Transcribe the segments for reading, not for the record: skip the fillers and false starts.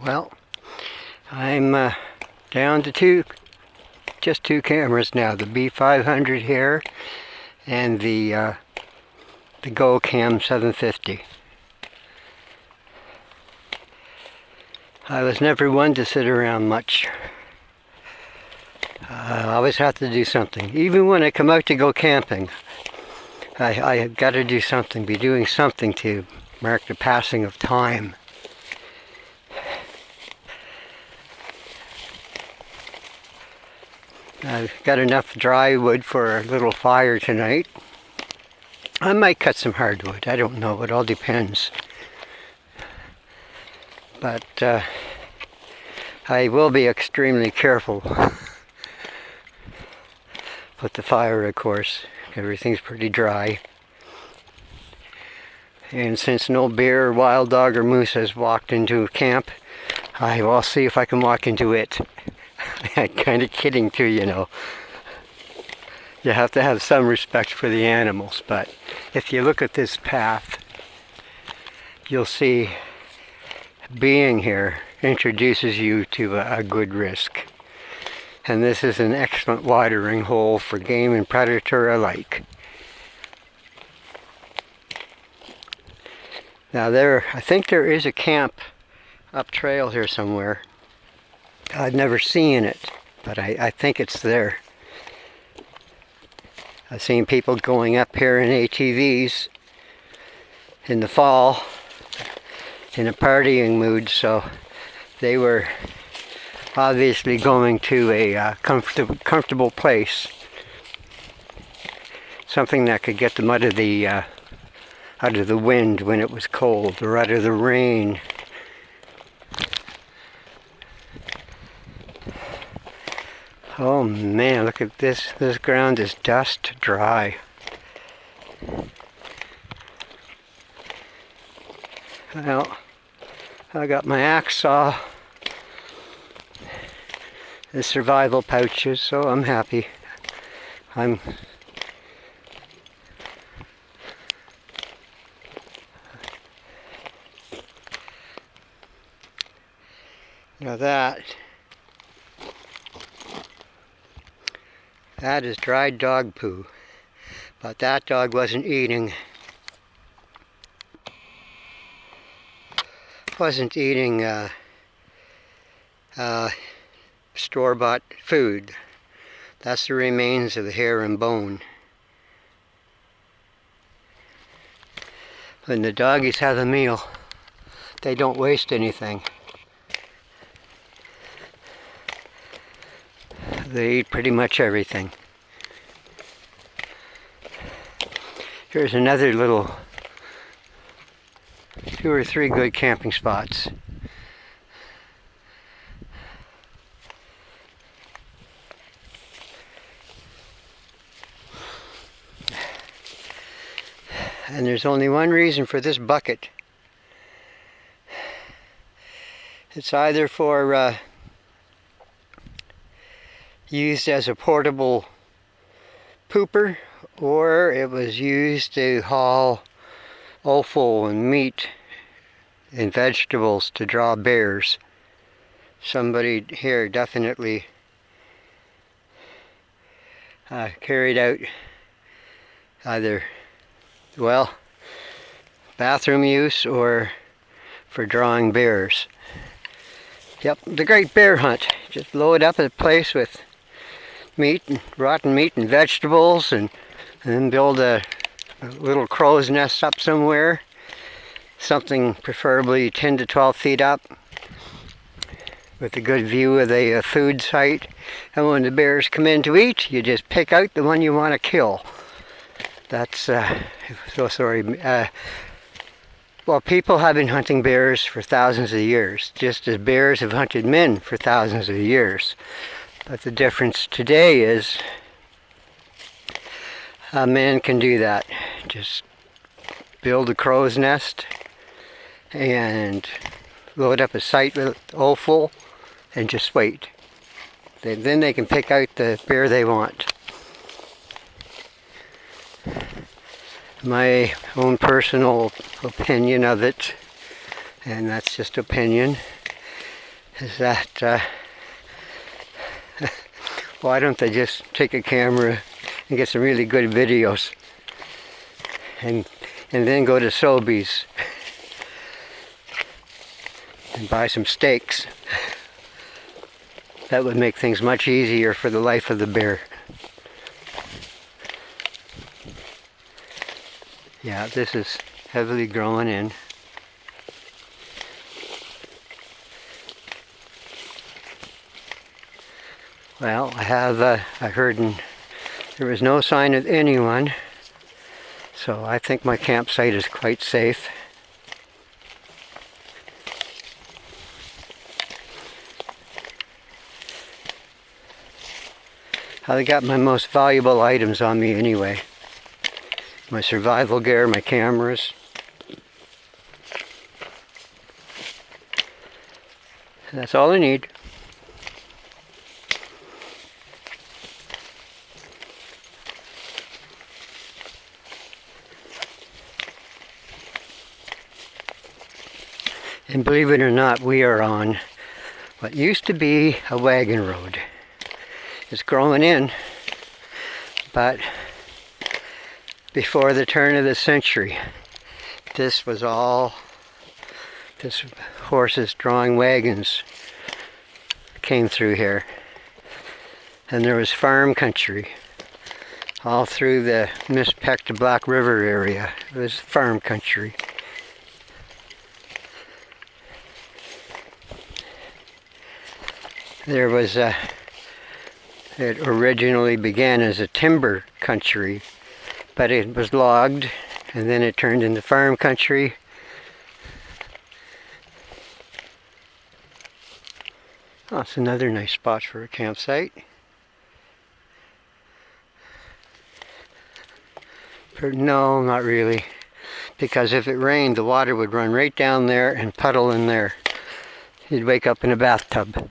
Well, I'm down to just two cameras now, the B500 here and the GoCam 750. I was never one to sit around much. I always have to do something. Even when I come out to go camping, I have got to do something, be doing something to mark the passing of time. I've got enough dry wood for a little fire tonight. I might cut some hardwood, I don't know, it all depends. But I will be extremely careful with the fire, of course. Everything's pretty dry. And since no bear, wild dog, or moose has walked into camp, I will see if I can walk into it. I'm kind of kidding too, you know. You have to have some respect for the animals, but if you look at this path, you'll see being here introduces you to a good risk. And this is an excellent watering hole for game and predator alike. Now I think there is a camp up trail here somewhere. I've never seen it, but I think it's there. I've seen people going up here in ATVs in the fall in a partying mood, so they were obviously going to a comfortable place. Something that could get them out of the wind when it was cold, or out of the rain. Oh man, look at this. This ground is dust dry. Well, I got my axe saw, the survival pouches, so I'm happy. Now that is dried dog poo, but that dog wasn't eating store-bought food. That's the remains of the hair and bone. When the doggies have a meal, they don't waste anything. They eat pretty much everything. Here's another little 2 or 3 good camping spots. And there's only one reason for this bucket. It's either for used as a portable pooper, or it was used to haul offal and meat and vegetables to draw bears. Somebody here definitely carried out either, well, bathroom use or for drawing bears. Yep, the Great Bear Hunt. Just load up a place with meat, and rotten meat and vegetables, and then build a little crow's nest up somewhere, something preferably 10 to 12 feet up, with a good view of the food site. And when the bears come in to eat, you just pick out the one you want to kill. That's well, people have been hunting bears for thousands of years, just as bears have hunted men for thousands of years. But the difference today is a man can do that. Just build a crow's nest and load up a site with offal and just wait. Then they can pick out the bear they want. My own personal opinion of it, and that's just opinion, is that why don't they just take a camera and get some really good videos and then go to Sobeys and buy some steaks. That would make things much easier for the life of the bear. Yeah, this is heavily growing in. Well, I heard there was no sign of anyone, so I think my campsite is quite safe. I got my most valuable items on me anyway. My survival gear, my cameras. That's all I need. And believe it or not, we are on what used to be a wagon road. It's growing in, but before the turn of the century, this horses drawing wagons came through here. And there was farm country all through the Mistpeck to Black River area. It was farm country. There was it originally began as a timber country, but it was logged and then it turned into farm country. Oh, it's another nice spot for a campsite. No, not really, because if it rained, the water would run right down there and puddle in there. You'd wake up in a bathtub.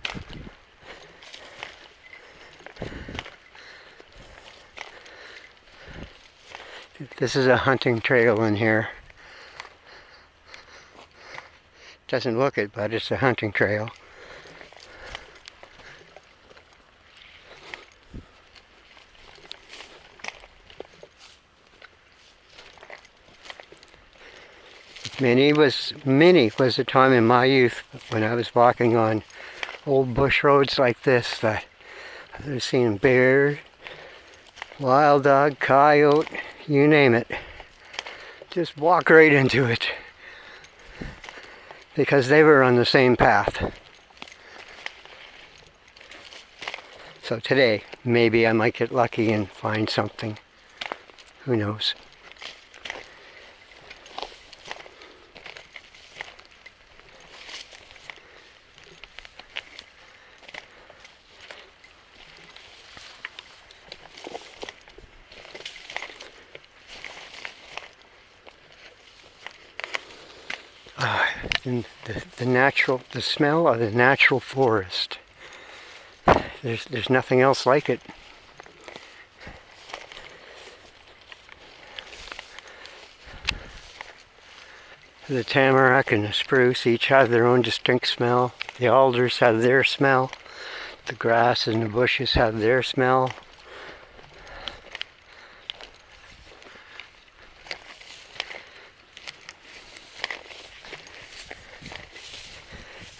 This is a hunting trail in here. Doesn't look it, but it's a hunting trail. Many was a time in my youth when I was walking on old bush roads like this that I was seeing bear, wild dog, coyote, you name it. Just walk right into it because they were on the same path. So today, maybe I might get lucky and find something. Who knows? And the smell of the natural forest. There's nothing else like it. The tamarack and the spruce each have their own distinct smell. The alders have their smell. The grass and the bushes have their smell.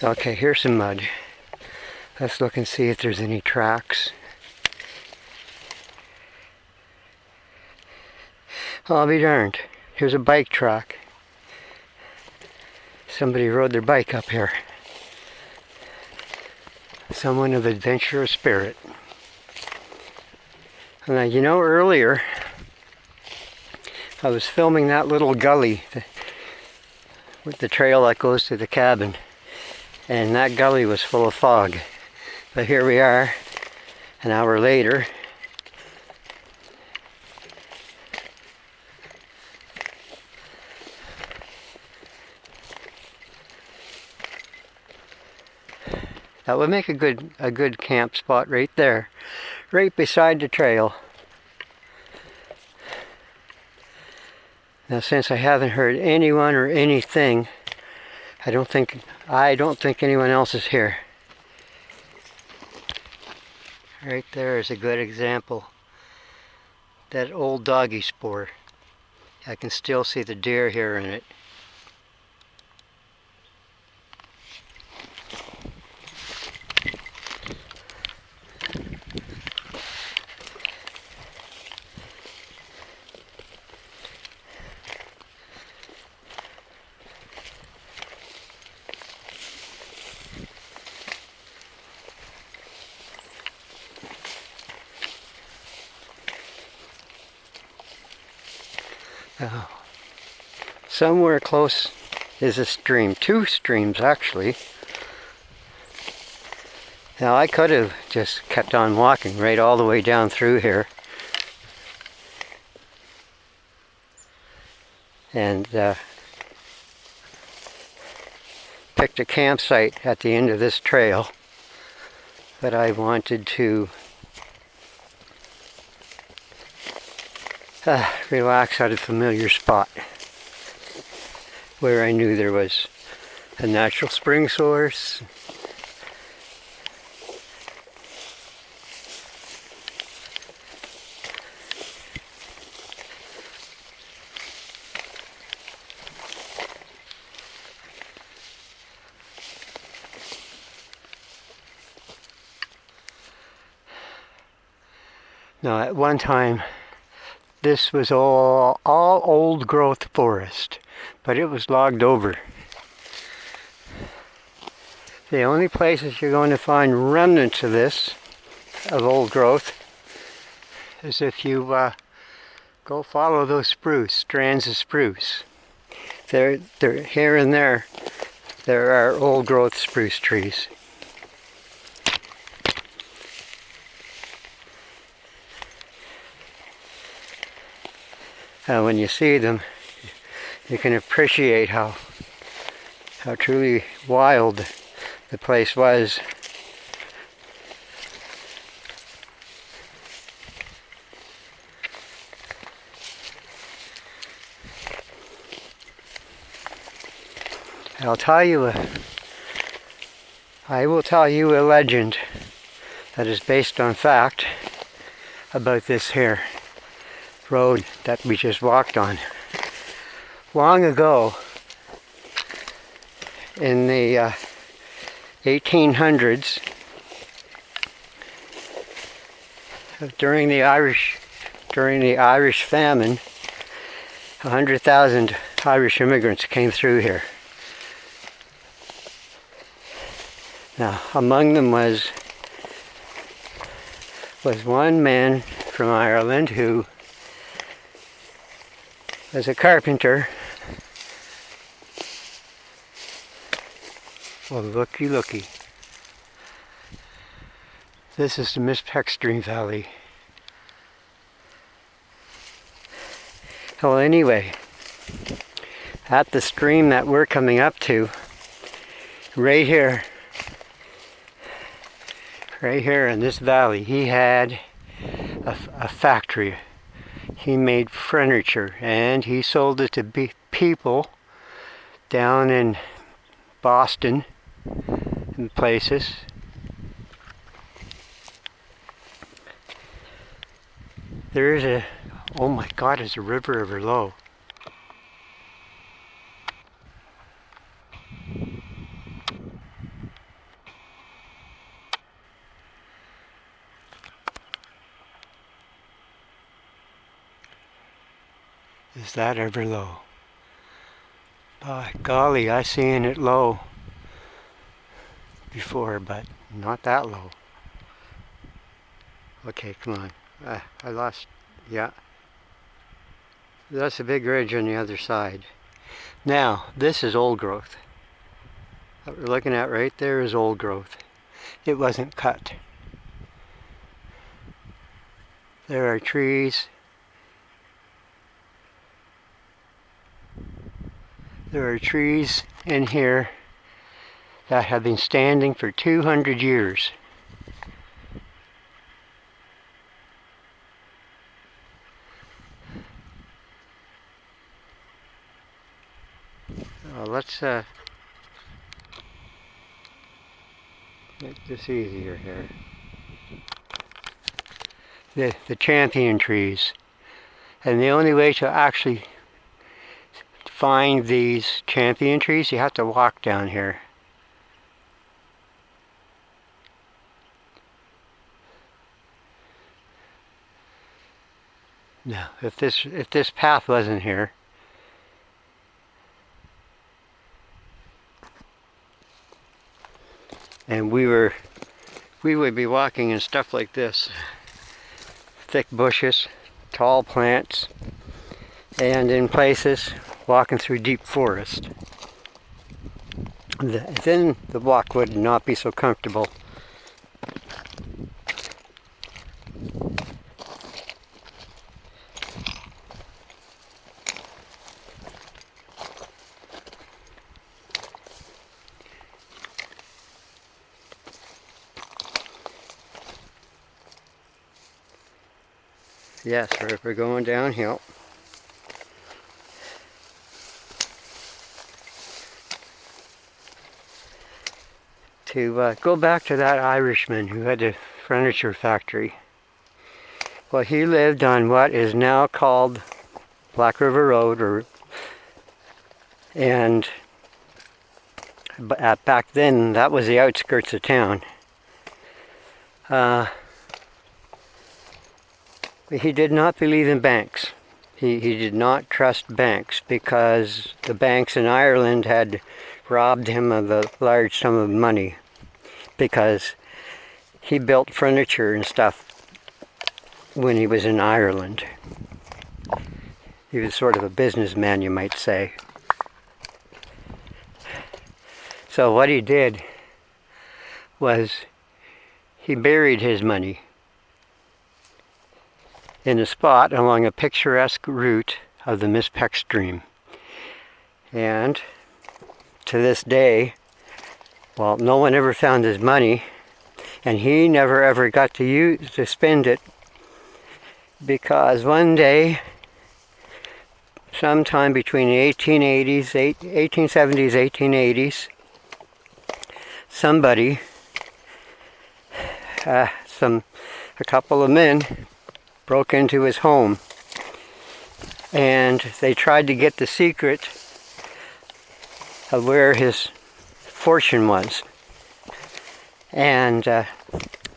Okay, here's some mud. Let's look and see if there's any tracks. I'll be darned. Here's a bike track. Somebody rode their bike up here. Someone of adventurous spirit. Now, you know, earlier I was filming that little gully with the trail that goes to the cabin. And that gully was full of fog. But here we are, an hour later. That would make a good camp spot right there, right beside the trail. Now, since I haven't heard anyone or anything, I don't think anyone else is here. Right there is a good example. That old doggy spore. I can still see the deer here in it. Oh. Somewhere close is a stream. Two streams, actually. Now, I could have just kept on walking right all the way down through here. And picked a campsite at the end of this trail. But I wanted to relax at a familiar spot where I knew there was a natural spring source. Now, at one time, this was all old growth forest, but it was logged over. The only places you're going to find remnants of this, of old growth, is if you go follow those spruce, strands of spruce. They're here and there are old growth spruce trees. When you see them, you can appreciate how truly wild the place was. I will tell you a legend that is based on fact about this here road that we just walked on. Long ago, in the 1800s, during the Irish famine, 100,000 Irish immigrants came through here. Now, among them was one man from Ireland who was a carpenter. Well, looky. This is the Mispextreme Valley. Well, anyway, at the stream that we're coming up to, right here in this valley, he had a factory. He made furniture and he sold it to people down in Boston and places. There's oh my God, there's a river below. Is that ever low? By golly, I seen it low before, but not that low. Okay, come on. I lost, yeah. That's a big ridge on the other side. Now, this is old growth. What we're looking at right there is old growth. It wasn't cut. There are trees. There are trees in here that have been standing for 200 years. Let's make this easier here. the champion trees. And the only way to actually find these champion trees, you have to walk down here. Now, if this path wasn't here, and we would be walking in stuff like this, thick bushes, tall plants, and in places walking through deep forest. Then the walk would not be so comfortable. Yes, we're going downhill. To go back to that Irishman who had the furniture factory. Well, he lived on what is now called Black River Road, and back then that was the outskirts of town. He did not believe in banks. He did not trust banks because the banks in Ireland had robbed him of a large sum of money, because he built furniture and stuff when he was in Ireland. He was sort of a businessman, you might say. So what he did was he buried his money in a spot along a picturesque route of the Mispec Stream. And to this day, well, no one ever found his money, and he never ever got to spend it, because one day, sometime between the 1870s, 1880s, somebody, a couple of men, broke into his home, and they tried to get the secret of where his fortune was. And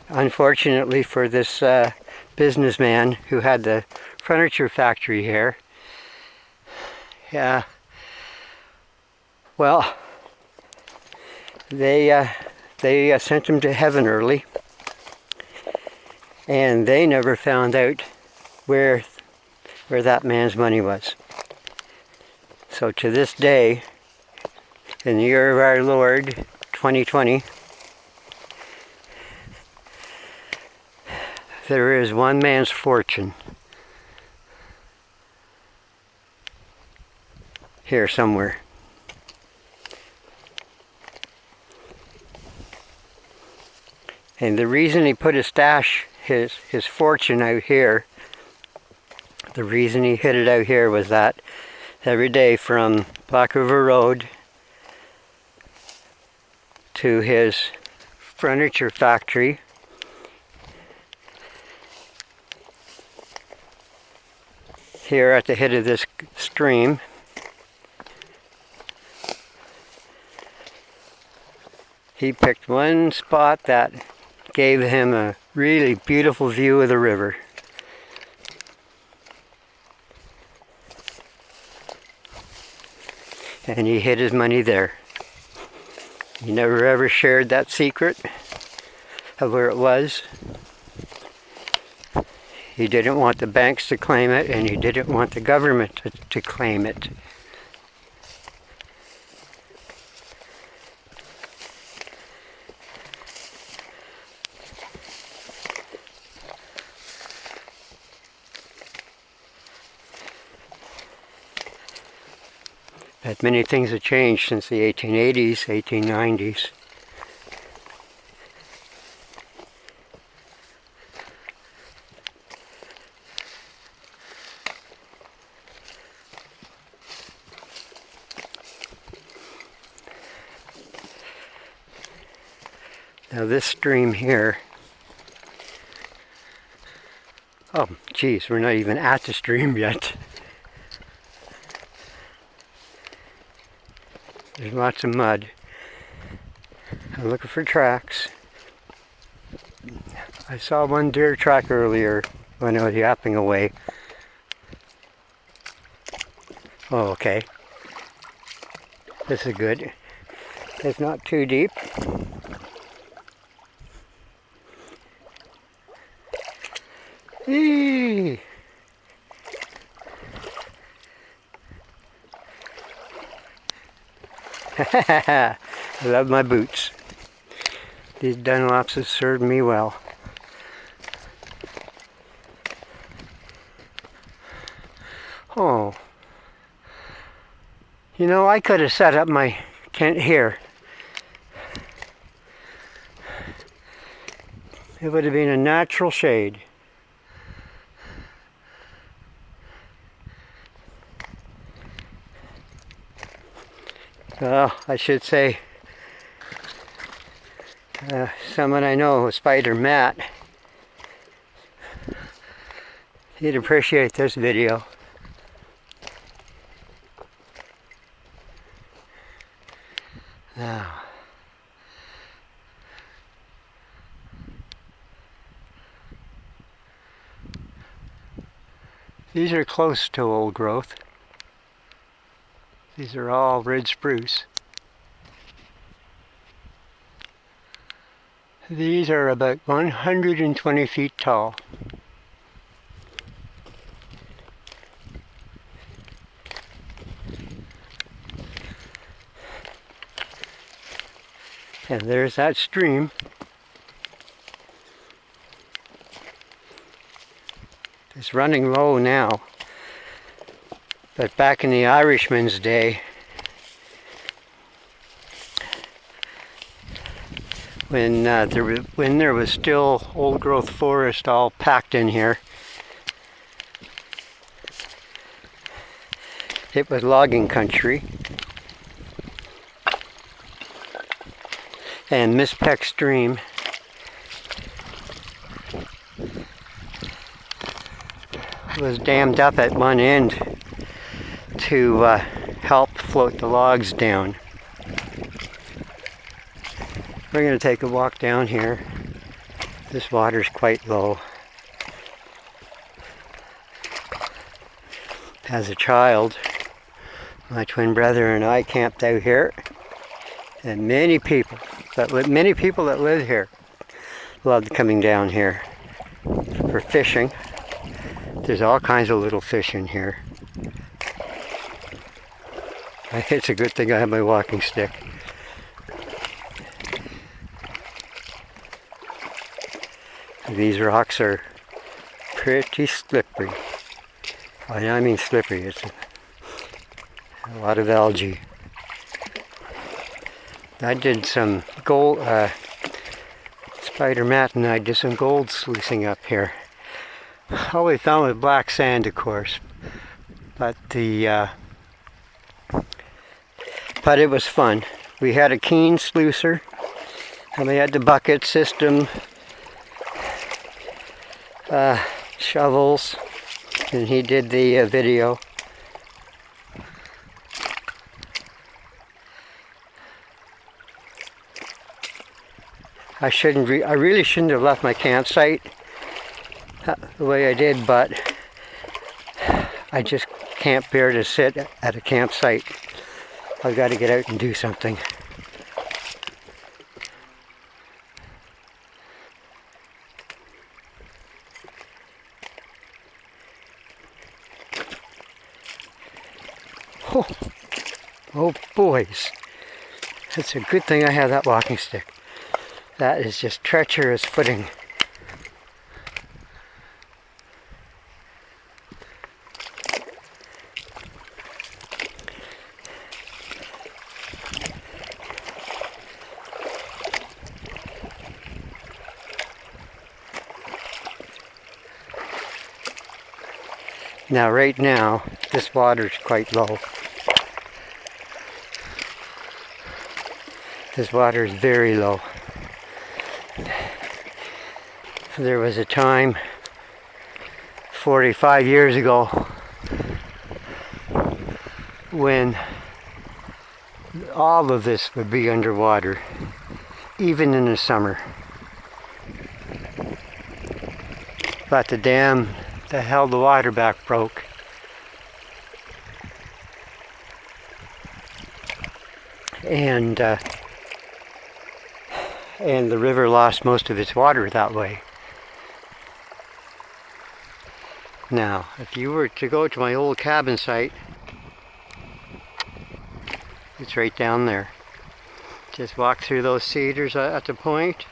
unfortunately for this businessman who had the furniture factory here, well, they sent him to heaven early, and they never found out where that man's money was. So to this day, in the year of our Lord 2020, there is one man's fortune here somewhere. And the reason he put his fortune out here, the reason he hid it out here was that every day from Black River Road to his furniture factory, here at the head of this stream, he picked one spot that gave him a really beautiful view of the river. And he hid his money there. He never ever shared that secret of where it was. He didn't want the banks to claim it, and he didn't want the government to claim it. But many things have changed since the 1880s, 1890s. Now this stream here Oh, geez, we're not even at the stream yet. There's lots of mud. I'm looking for tracks. I saw one deer track earlier when I was yapping away. Oh, okay. This is good. It's not too deep. Eee! I love my boots. These Dunlops have served me well. Oh. You know, I could have set up my tent here. It would have been a natural shade. Well, I should say, someone I know, Spider Matt, he'd appreciate this video. Now, these are close to old growth. These are all red spruce. These are about 120 feet tall. And there's that stream. It's running low now. But back in the Irishman's day, when there was still old growth forest all packed in here, it was logging country. And Miss Peck Stream was dammed up at one end to help float the logs down. We're going to take a walk down here. This water's quite low. As a child, my twin brother and I camped out here, and many people that live here loved coming down here for fishing. There's all kinds of little fish in here. It's a good thing I have my walking stick. These rocks are pretty slippery. I mean slippery. It's a lot of algae. I did some gold, Spider Matt and I did some gold sluicing up here. All we found was black sand, of course, but but it was fun. We had a Keen sluicer, and we had the bucket system, shovels, and he did the video. I really shouldn't have left my campsite the way I did, but I just can't bear to sit at a campsite. I've got to get out and do something. Oh boys, it's a good thing I have that walking stick. That is just treacherous footing. Now, right now, this water's quite low. This water is very low. There was a time 45 years ago when all of this would be underwater, even in the summer. But the dam that held the water back broke. And the river lost most of its water that way. Now, if you were to go to my old cabin site, it's right down there. Just walk through those cedars at the point,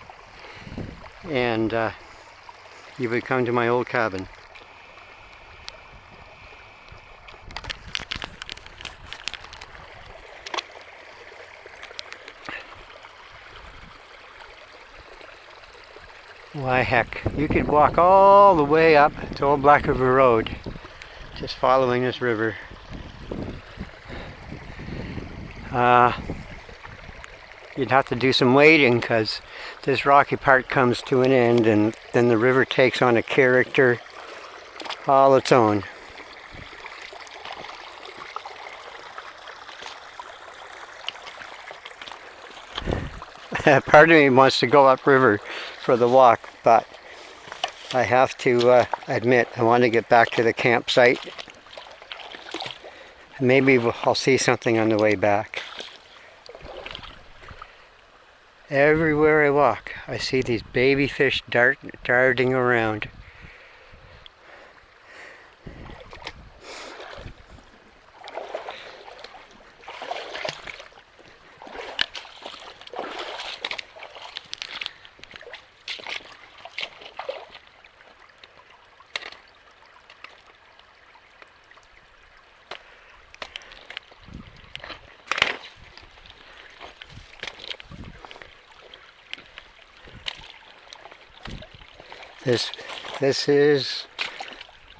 and you would come to my old cabin. Why heck, you could walk all the way up to Old Black River Road, just following this river. You'd have to do some wading because this rocky part comes to an end, and then the river takes on a character all its own. Part of me wants to go upriver for the walk, but I have to admit I want to get back to the campsite. Maybe I'll see something on the way back. Everywhere I walk, I see these baby fish darting around.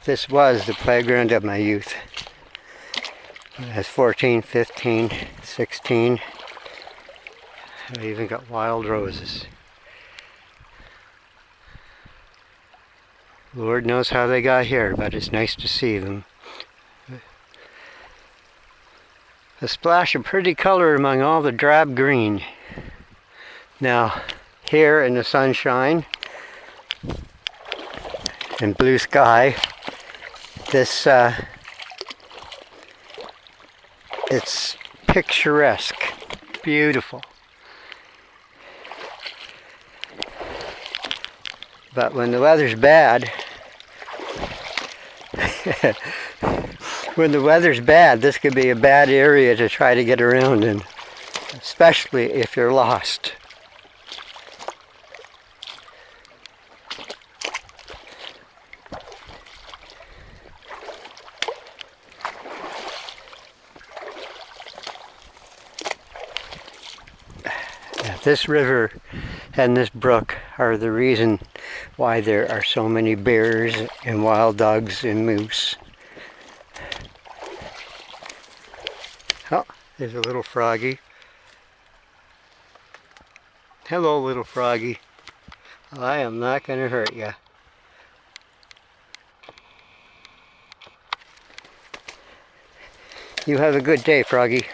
This was the playground of my youth. I was 14, 15, 16. I even got wild roses. Lord knows how they got here, but it's nice to see them. A splash of pretty color among all the drab green. Now, here in the sunshine and blue sky, this it's picturesque, beautiful. But when the weather's bad, this could be a bad area to try to get around in, especially if you're lost. This river and this brook are the reason why there are so many bears and wild dogs and moose. Oh, there's a little froggy. Hello, little froggy. I am not going to hurt you. You have a good day, froggy.